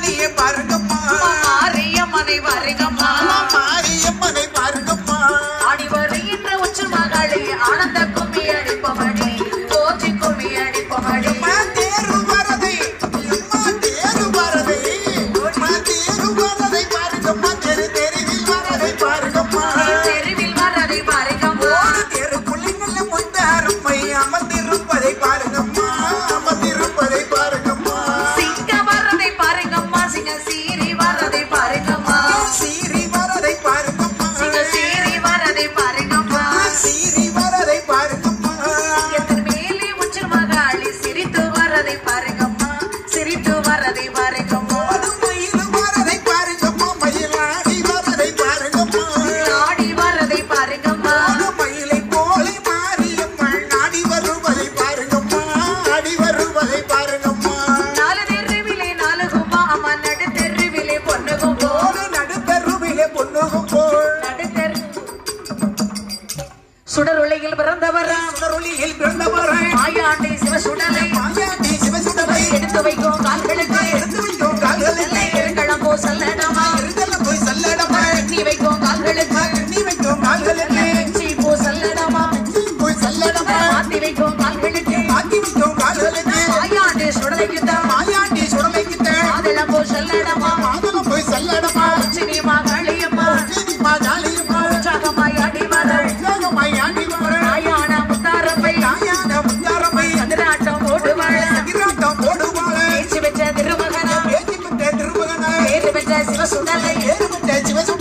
மாரியே பாருங்கம்மா மாரியம்மனை வருகம்மா மாரியம்மனை பாருங்கம்மா ஆடி வருகின்ற உச்சு மகளே ஆனந்த கும்மி அடிப்பமடி கோச்சி கும்மி அடிப்பமடி தேரு வரதை பாருங்கம்மா தெருவில் வரதை பாருங்கம்மா தெருவில் வரதை பாருங்கம்மா தெரு புள்ளிங்கள முத்தாரம்மை அமர்ந்திருப்பதை பாருங்கம்மா அமர்ந்திருப்பதை பாருங்கம்மா சிங்க வரதை பாருங்கம்மா சிங்க சீரி வரதை பாருங்கம்மா சீரி வரதை பாருங்கம்மா சிங்க சீரி வரதை பாருங்கம்மா சீரி வரதை பாருங்கம்மா எத்தனை மேலே உச்சு மகாளி சிரித்து வரதை பாருங்கம்மா சிரித்து வரதை பாருங்கம்மா மயில் வரதை பாருங்கம்மா மயிலாடி வரதை பாருங்கம்மா ஆடி வரதை பாருங்கம்மா மயிலை போலை மாரியம்மன் ஆடி வருவதை பாருங்கம்மா ஆடி வருவதை பாருங்கம்மா நாலு தெருவிலே நாலு கும்பா அம்மா நடு தெருவிலே பொண்ணு கும்போ நடுத்தருவிலே பொண்ணுகும் போல் நடுத்தெரு சுடர் உலகில் பிறந்தவரா சுடரொளியில் பிறந்தவரை மாயாண்டி சிவசுடலை மாயாண்டி சிவசுடரை எடுத்து வைக்கும் கால்களுக்கு எடுத்து வைக்கும் கால்களிலே இருங்களம் போ சல்லடமா இருந்தெல்லாம் போய் சல்லடமா நீ வைக்கும் கால்களுக்கு எண்ணி வைக்கும் கால்களிலே சீ போ சல்லடமா போய் சல்லடமா மாத்தி வைக்கும் கால்களுக்கு ஆக்கி வைக்கும் கால்களுக்கு மாயாண்டி சுடலைக்கு தான் மாயாண்டி சுடலைக்கு அதெல்லாம் போ சல்லடமா மாதலம் போய் சல்லடமா சினிமா காளியம்மா சினிமா ஜாலியம்மா உற்சாகமாய் அடி வர உற்சாகமாய் ஆண்டி வர மாயான முத்தாரப்பை தாயான முத்தாரம்மை அதிராட்டம் ஓடுவாழ அதிராட்டம் போடுவாள பேச்சு பெற்ற திருமகனா பேச்சு பெற்ற திருமகனை பேரு பெற்ற சிவசுடலை ஏறு பெற்ற சிவசுடரை